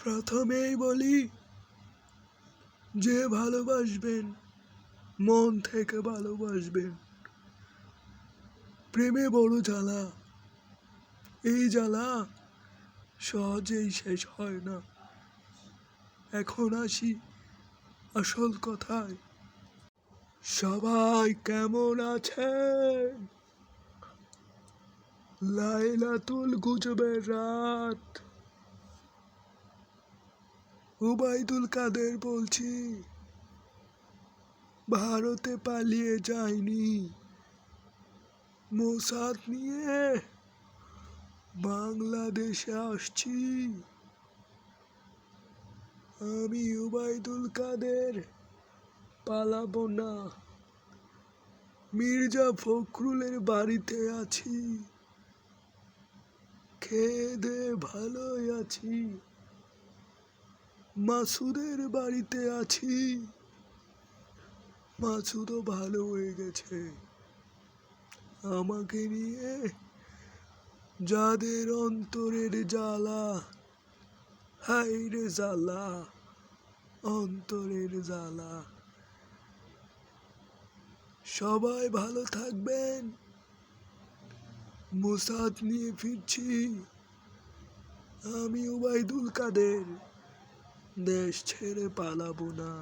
প্রথমেই বলি, যে ভালোবাসবেন মন থেকে ভালোবাসবেন। প্রেমে বড় জ্বালা, এই জ্বালা সহজেই শেষ হয় না। এখন আসি আসল কথায়। সবাই কেমন আছেন? লাইলাতুল গুজবের রাত। উবাইদুল কাদের বলছি। ভারতে পালিয়ে যায়নি, মোসাদ নিয়ে বাংলাদেশে আসছি। আমি উবাইদুল কাদের পালাবো না। মির্জা ফখরুলের বাড়িতে আছি, খেয়ে দেয়ে ভালোই আছি। মাসুদের বাড়িতে আছি, মাসুদও ভালো হয়ে গেছে। আমাকে নিয়ে যাদের অন্তরের জ্বালা, হায় রে জ্বালা, অন্তরের জ্বালা। সবাই ভালো থাকবেন। মোসাদ নিয়ে ফিরছি। আমি উবাইদুল কাদের দেশ ছেড়ে পালাবো না।